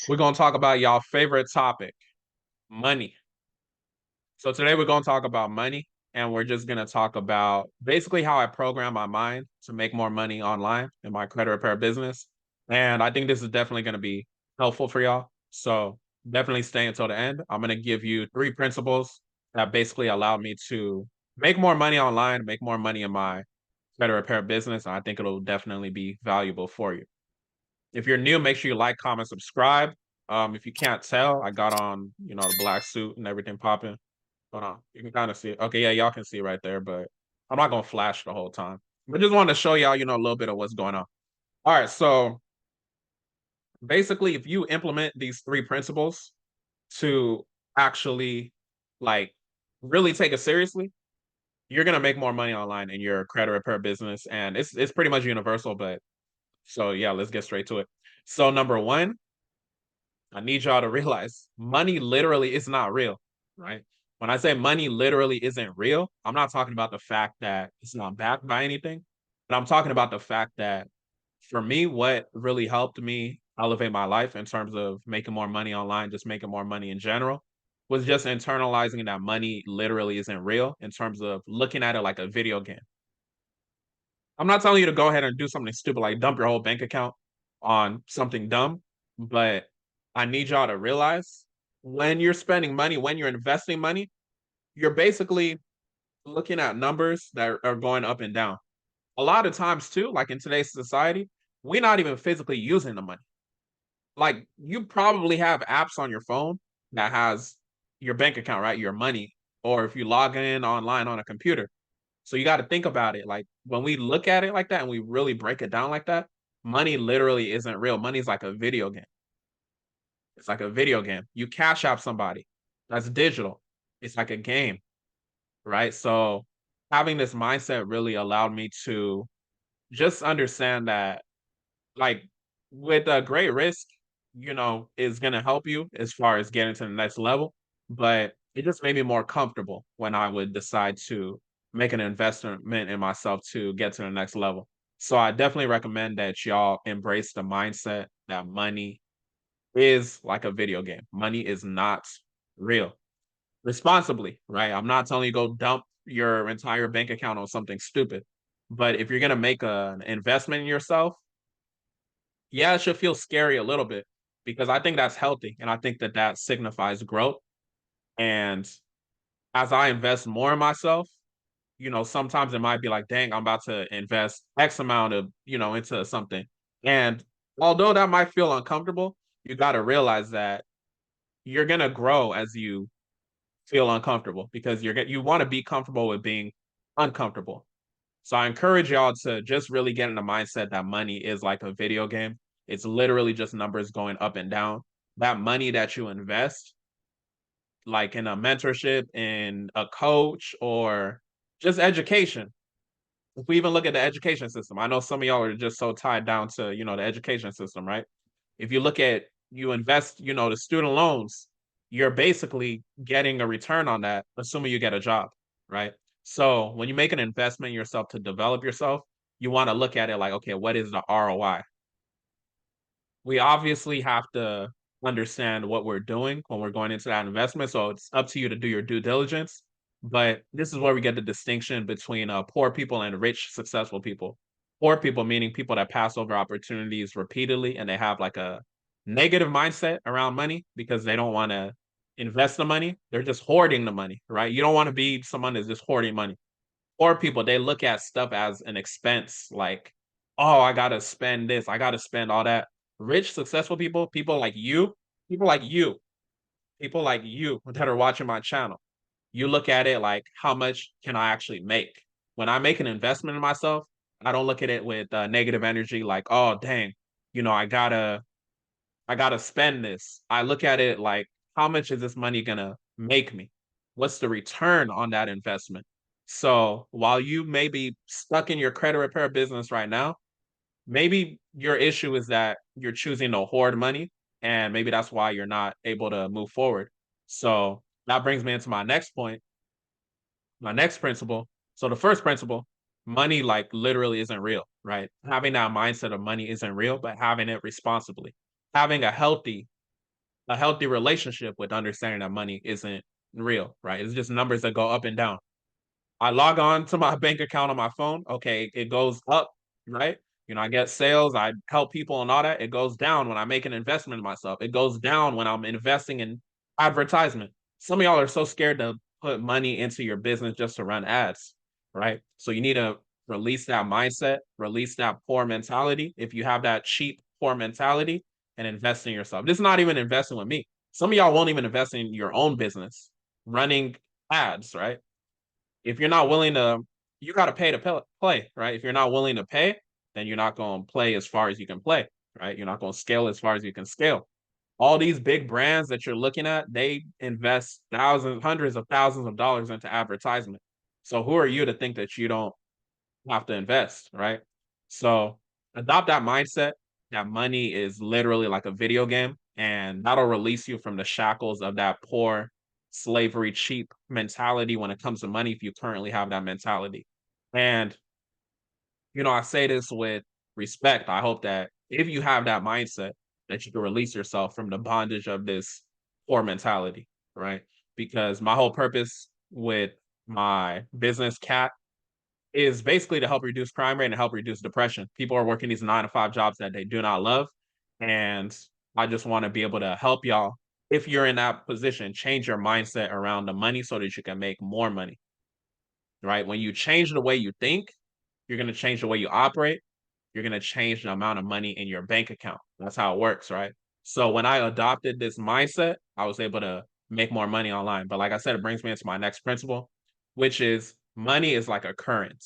We're going to talk about y'all favorite topic, money. So today we're going to talk about money, and we're just going to talk about basically how I program my mind to make more money online in my credit repair business. And I think this is definitely going to be helpful for y'all. So definitely stay until the end. I'm going to give you 3 principles that basically allow me to make more money online, make more money in my credit repair business. And I think it'll definitely be valuable for you. If you're new, make sure you like, comment, subscribe. If you can't tell, I got on, the black suit and everything popping. Hold on. You can kind of see it. Okay, yeah, y'all can see right there, but I'm not gonna flash the whole time. But just wanted to show y'all, a little bit of what's going on. All right, so basically, if you implement these 3 principles to actually like really take it seriously, you're gonna make more money online in your credit repair business. And it's pretty much universal, but so yeah, let's get straight to it. So number one, I need y'all to realize money literally is not real, right? When I say money literally isn't real, I'm not talking about the fact that it's not backed by anything, but I'm talking about the fact that for me, what really helped me elevate my life in terms of making more money online, just making more money in general, was just internalizing that money literally isn't real in terms of looking at it like a video game. I'm not telling you to go ahead and do something stupid like dump your whole bank account on something dumb, but I need y'all to realize when you're spending money, when you're investing money, you're basically looking at numbers that are going up and down. A lot of times, too, like in today's society, we're not even physically using the money. Like you probably have apps on your phone that has your bank account, right? Your money, or if you log in online on a computer. So you got to think about it. Like when we look at it like that and we really break it down like that, money literally isn't real. Money is like a video game. It's like a video game. You cash out somebody. That's digital. It's like a game, right? So having this mindset really allowed me to just understand that like with a great risk, is going to help you as far as getting to the next level, but it just made me more comfortable when I would decide to make an investment in myself to get to the next level. So I definitely recommend that y'all embrace the mindset that money is like a video game. Money is not real. Responsibly, right? I'm not telling you go dump your entire bank account on something stupid. But if you're going to make an investment in yourself, yeah, it should feel scary a little bit because I think that's healthy and I think that that signifies growth. And as I invest more in myself, sometimes it might be like, dang, I'm about to invest X amount of, into something. And although that might feel uncomfortable, you got to realize that you're going to grow as you feel uncomfortable because you want to be comfortable with being uncomfortable. So I encourage y'all to just really get in the mindset that money is like a video game. It's literally just numbers going up and down. That money that you invest, like in a mentorship, in a coach, or just education. If we even look at the education system, I know some of y'all are just so tied down to, the education system, right? If you look at you invest, the student loans, you're basically getting a return on that, assuming you get a job, right? So when you make an investment in yourself to develop yourself, you want to look at it like, okay, what is the ROI? We obviously have to understand what we're doing when we're going into that investment. So it's up to you to do your due diligence. But this is where we get the distinction between poor people and rich, successful people. Poor people meaning people that pass over opportunities repeatedly and they have like a negative mindset around money because they don't want to invest the money. They're just hoarding the money, right? You don't want to be someone that's just hoarding money. Poor people, they look at stuff as an expense, like, oh, I gotta spend this, I gotta spend all that. Rich, successful people, people like you, people like you that are watching my channel, you look at it like, how much can I actually make? When I make an investment in myself, I don't look at it with negative energy, like, oh, dang, I gotta spend this. I look at it like, how much is this money gonna make me? What's the return on that investment? So while you may be stuck in your credit repair business right now, maybe your issue is that you're choosing to hoard money, and maybe that's why you're not able to move forward. So that brings me into my next point, my next principle. So the first principle, money like literally isn't real, right? Having that mindset of money isn't real, but having it responsibly, having a healthy a healthy relationship with understanding that money isn't real, right? It's just numbers that go up and down. I log on to my bank account on my phone. Okay, it goes up, right? I get sales, I help people and all that. It goes down when I make an investment in myself. It goes down when I'm investing in advertisement. Some of y'all are so scared to put money into your business just to run ads, right? So you need to release that mindset, release that poor mentality. If you have that cheap, poor mentality, and invest in yourself. This is not even investing with me. Some of y'all won't even invest in your own business, running ads, right? If you're not willing to, you got to pay to play, right? If you're not willing to pay, then you're not going to play as far as you can play, right? You're not going to scale as far as you can scale. All these big brands that you're looking at, they invest thousands, hundreds of thousands of dollars into advertisement. So who are you to think that you don't have to invest, right? So adopt that mindset that money is literally like a video game, and that'll release you from the shackles of that poor slavery cheap mentality when it comes to money if you currently have that mentality. And I say this with respect. I hope that if you have that mindset, that you can release yourself from the bondage of this poor mentality, right? Because my whole purpose with my business, Cat, is basically to help reduce crime rate and help reduce depression. People are working these 9 to 5 jobs that they do not love. And I just want to be able to help y'all. If you're in that position, change your mindset around the money so that you can make more money, right? When you change the way you think, you're going to change the way you operate. You're going to change the amount of money in your bank account. That's how it works, right? So when I adopted this mindset, I was able to make more money online. But like I said, it brings me into my next principle, which is money is like a current.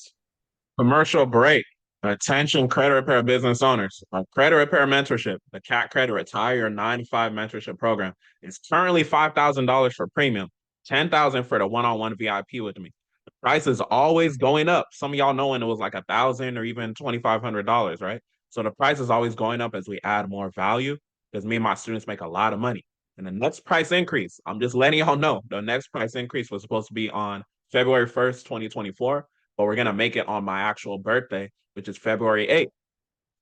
Commercial break. Attention credit repair business owners. Our credit repair mentorship, the CAT Credit Retire 9 to 5 mentorship program, is currently $5,000 for premium, $10,000 for the one-on-one VIP with me. The price is always going up. Some of y'all know when it was like $1,000 or even $2,500, right? So the price is always going up as we add more value because me and my students make a lot of money. And the next price increase, I'm just letting y'all know, the next price increase was supposed to be on February 1st, 2024, but we're going to make it on my actual birthday, which is February 8th.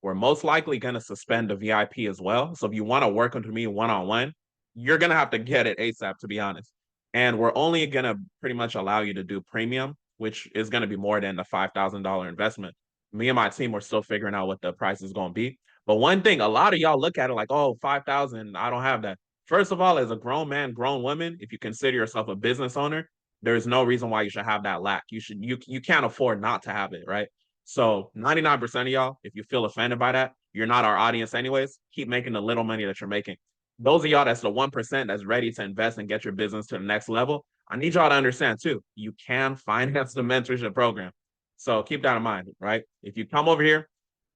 We're most likely going to suspend the VIP as well. So if you want to work with me one-on-one, you're going to have to get it ASAP, to be honest. And we're only going to pretty much allow you to do premium, which is going to be more than the $5,000 investment. Me and my team, we're still figuring out what the price is going to be. But one thing, a lot of y'all look at it like, oh, 5,000, I don't have that. First of all, as a grown man, grown woman, if you consider yourself a business owner, there's no reason why you should have that lack. You can't afford not to have it, right? So 99% of y'all, if you feel offended by that, you're not our audience anyways. Keep making the little money that you're making. Those of y'all that's the 1% that's ready to invest and get your business to the next level, I need y'all to understand too, you can finance the mentorship program. So keep that in mind, right? If you come over here,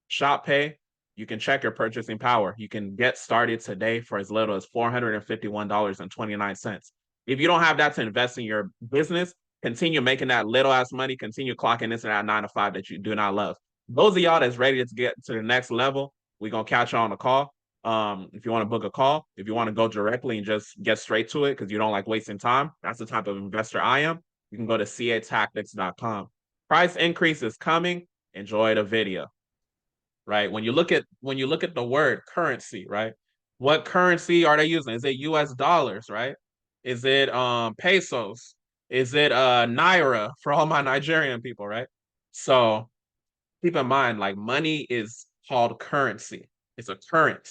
shop pay, you can check your purchasing power. You can get started today for as little as $451.29. If you don't have that to invest in your business, continue making that little ass money, continue clocking into that 9 to 5 that you do not love. Those of y'all that's ready to get to the next level, we're going to catch you on the call. If you want to book a call, if you want to go directly and just get straight to it because you don't like wasting time, that's the type of investor I am. You can go to catactics.com. Price increase is coming. Enjoy the video. Right? When you look at the word currency, right? What currency are they using? Is it US dollars, right? Is it pesos? Is it naira for all my Nigerian people, right? So keep in mind, like money is called currency. It's a current.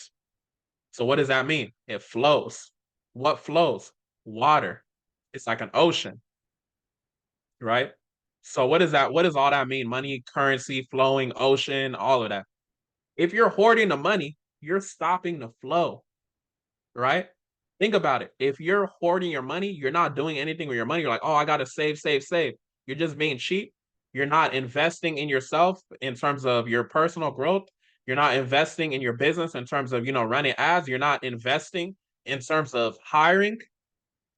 So what does that mean? It flows. What flows? Water. It's like an ocean, right? So what is that? What does all that mean? Money, currency, flowing, ocean, all of that. If you're hoarding the money, you're stopping the flow, right? Think about it. If you're hoarding your money, you're not doing anything with your money. You're like, oh, I got to save, save, save. You're just being cheap. You're not investing in yourself in terms of your personal growth. You're not investing in your business in terms of, running ads. You're not investing in terms of hiring.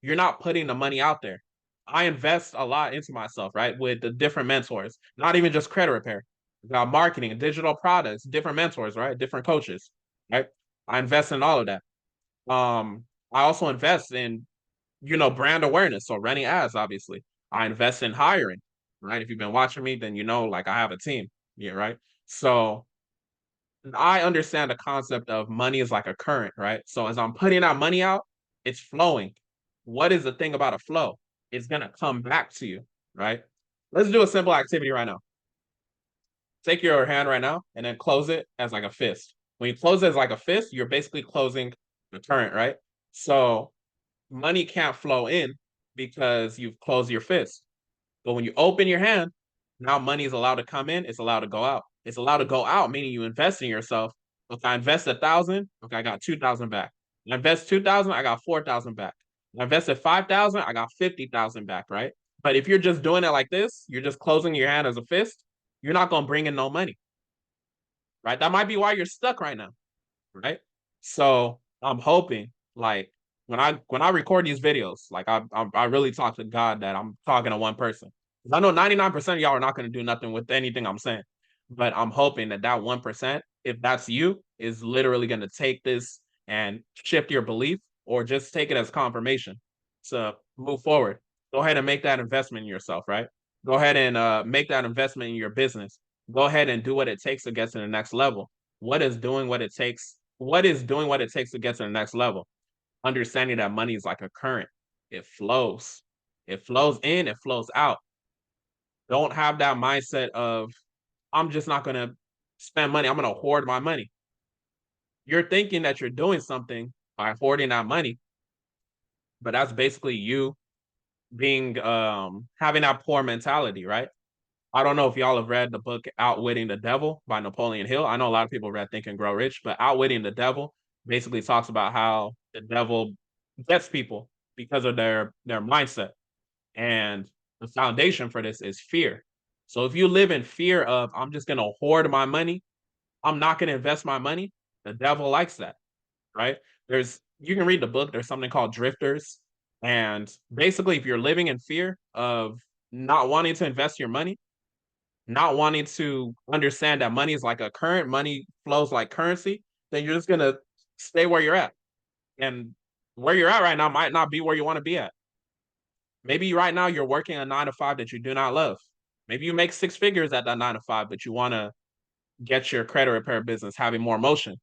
You're not putting the money out there. I invest a lot into myself, right? With the different mentors, not even just credit repair, got marketing and digital products, different mentors, right? Different coaches, right? I invest in all of that. I also invest in, brand awareness. So running ads, obviously. I invest in hiring, right? If you've been watching me, then like I have a team. Yeah, right. So I understand the concept of money is like a current, right? So as I'm putting that money out, It's flowing. What is the thing about a flow? It's gonna come back to you, right? Let's do a simple activity right now. Take your hand right now and then close it as like a fist. When you close it as like a fist, you're basically closing the current, right? So money can't flow in because you've closed your fist. But when you open your hand, now money is allowed to come in, it's allowed to go out. It's allowed to go out, meaning you invest in yourself. If I invest 1,000, okay, I got 2,000 back. I invest 2,000, I got 4,000 back. I invested 5,000, I got 50,000 back, right? But if you're just doing it like this, you're just closing your hand as a fist, you're not gonna bring in no money, right? That might be why you're stuck right now, right? So I'm hoping, like, when I record these videos, like I really talk to God that I'm talking to one person. I know 99% of y'all are not going to do nothing with anything I'm saying, but I'm hoping that that 1%, if that's you, is literally going to take this and shift your belief, or just take it as confirmation to move forward. Go ahead and make that investment in yourself, right? Go ahead and make that investment in your business. Go ahead and do what it takes to get to the next level. What is doing what it takes? What is doing what it takes to get to the next level? Understanding that money is like a current. It flows. It flows in, it flows out. Don't have that mindset of, I'm just not going to spend money. I'm going to hoard my money. You're thinking that you're doing something by hoarding that money, but that's basically you being having that poor mentality, right? I don't know if y'all have read the book Outwitting the Devil by Napoleon Hill. I know a lot of people read Think and Grow Rich, but Outwitting the Devil basically talks about how the devil gets people because of their mindset. And the foundation for this is fear. So if you live in fear of, I'm just going to hoard my money, I'm not going to invest my money, the devil likes that, right? You can read the book, there's something called drifters. And basically, if you're living in fear of not wanting to invest your money, not wanting to understand that money is like a current, money flows like currency, then you're just going to stay where you're at. And where you're at right now might not be where you want to be at. Maybe right now you're working a 9 to 5 that you do not love. Maybe you make 6 figures at that 9 to 5, but you want to get your credit repair business having more motion.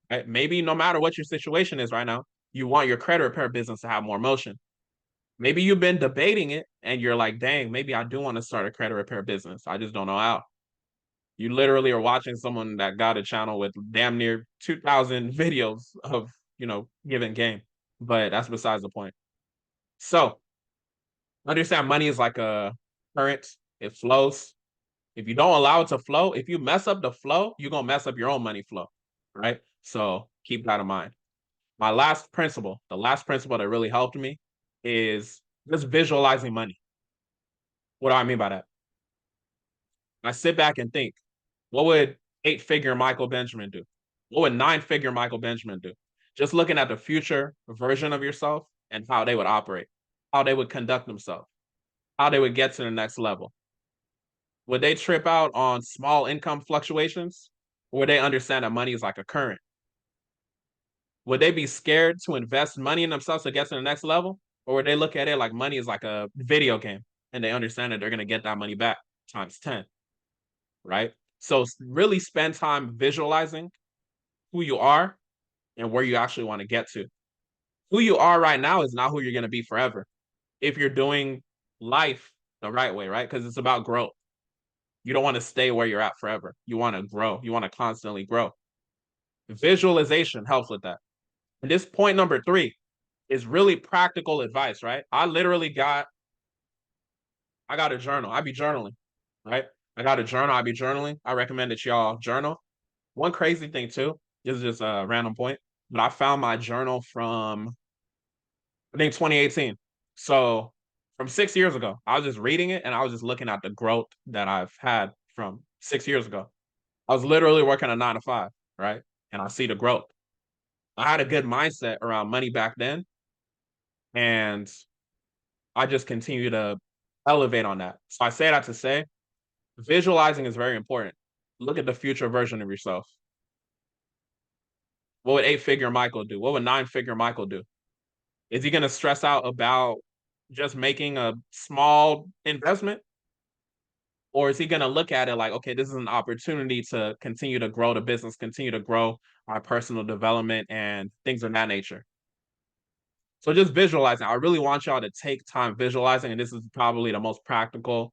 Right? Maybe no matter what your situation is right now, you want your credit repair business to have more motion. Maybe you've been debating it and you're like, dang, maybe I do want to start a credit repair business. I just don't know how. You literally are watching someone that got a channel with damn near 2,000 videos of, giving game. But that's besides the point. So understand money is like a current, it flows. If you don't allow it to flow, if you mess up the flow, you're going to mess up your own money flow, right? So keep that in mind. My the last principle that really helped me is just visualizing money. What do I mean by that? I sit back and think, what would 8-figure Michael Benjamin do? What would 9-figure Michael Benjamin do? Just looking at the future version of yourself and how they would operate, how they would conduct themselves, how they would get to the next level. Would they trip out on small income fluctuations? Or would they understand that money is like a current? Would they be scared to invest money in themselves to get to the next level? Or would they look at it like money is like a video game and they understand that they're going to get that money back times 10, right? So really spend time visualizing who you are and where you actually want to get to. Who you are right now is not who you're going to be forever if you're doing life the right way, right? Because it's about growth. You don't want to stay where you're at forever. You want to grow. You want to constantly grow. Visualization helps with that. And this point number 3 is really practical advice, right? I got a journal. I be journaling, right? I got a journal. I be journaling. I recommend that y'all journal. One crazy thing too, this is just a random point, but I found my journal from, I think, 2018. So from 6 years ago, I was just reading it and I was just looking at the growth that I've had from 6 years ago. I was literally working a 9 to 5, right? And I see the growth. I had a good mindset around money back then, and I just continue to elevate on that. So I say that to say, visualizing is very important. Look at the future version of yourself. What would 8-figure Michael do? What would 9-figure Michael do? Is he going to stress out about just making a small investment? Or is he going to look at it like, okay, this is an opportunity to continue to grow the business, continue to grow our personal development and things of that nature? So just visualizing. I really want y'all to take time visualizing, and this is probably the most practical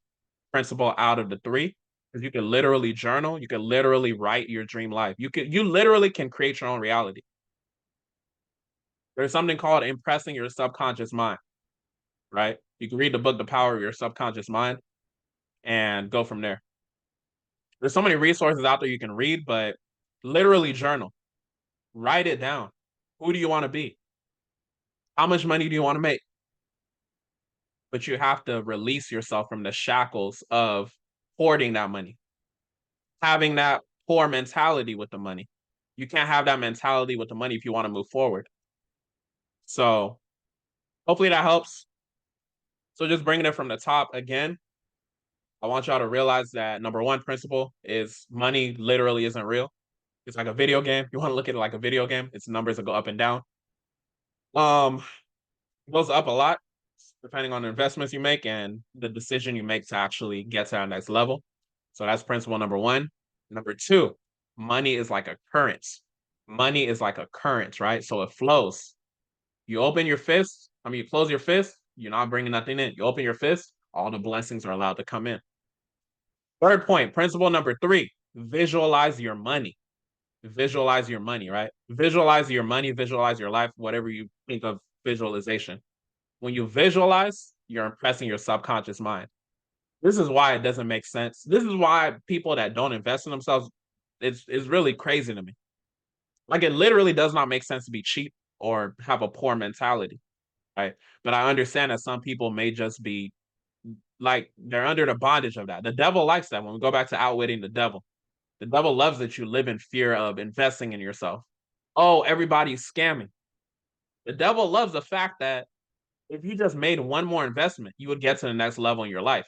principle out of the three, because you can literally journal, you can literally write your dream life. You literally can create your own reality. There's something called impressing your subconscious mind, right? You can read the book The Power of Your Subconscious Mind and go from there. There's so many resources out there you can read, but literally journal. Write it down. Who do you want to be? How much money do you want to make? But you have to release yourself from the shackles of hoarding that money, having that poor mentality with the money. You can't have that mentality with the money if you want to move forward. So hopefully that helps. So just bringing it from the top again, I want y'all to realize that number one principle is money literally isn't real. It's like a video game. You want to look at it like a video game. It's numbers that go up and down. It goes up a lot depending on the investments you make and the decision you make to actually get to that next level. So that's principle number one. Number two, money is like a current. Money is like a current, right? So it flows. You open your fist, you close your fist, you're not bringing nothing in. You open your fist, all the blessings are allowed to come in. Third point, principle number three, visualize your money. Visualize your money, right? Visualize your money, visualize your life, whatever you think of visualization. When you visualize, you're impressing your subconscious mind. This is why it doesn't make sense. This is why people that don't invest in themselves, it's really crazy to me. Like it literally does not make sense to be cheap or have a poor mentality, right? But I understand that some people may just be like they're under the bondage of that. The devil likes that. When we go back to outwitting the devil loves that you live in fear of investing in yourself. Oh, everybody's scamming. The devil loves the fact that if you just made one more investment, you would get to the next level in your life.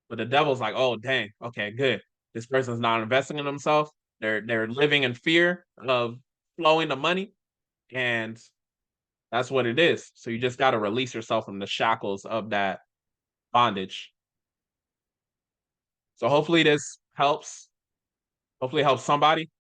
But the devil's like, oh, dang, okay, good. This person's not investing in themselves. They're living in fear of flowing the money, and that's what it is. So you just got to release yourself from the shackles of that bondage. So hopefully this helps. Hopefully it helps somebody.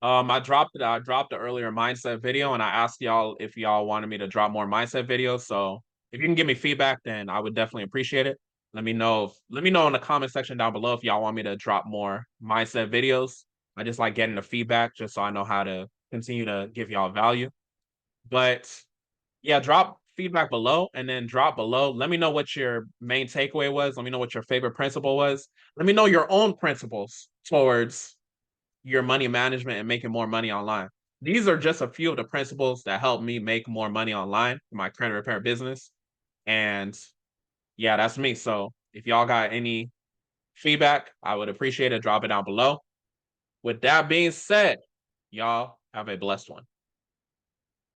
I dropped the earlier mindset video, and I asked y'all if y'all wanted me to drop more mindset videos. So if you can give me feedback, then I would definitely appreciate it. Let me know in the comment section down below if y'all want me to drop more mindset videos. I just like getting the feedback just so I know how to continue to give y'all value. But yeah, drop feedback below and then drop below. Let me know what your main takeaway was. Let me know what your favorite principle was. Let me know your own principles towards your money management and making more money online. These are just a few of the principles that help me make more money online for my credit repair business. And yeah, that's me. So if y'all got any feedback, I would appreciate it. Drop it down below. With that being said, y'all have a blessed one.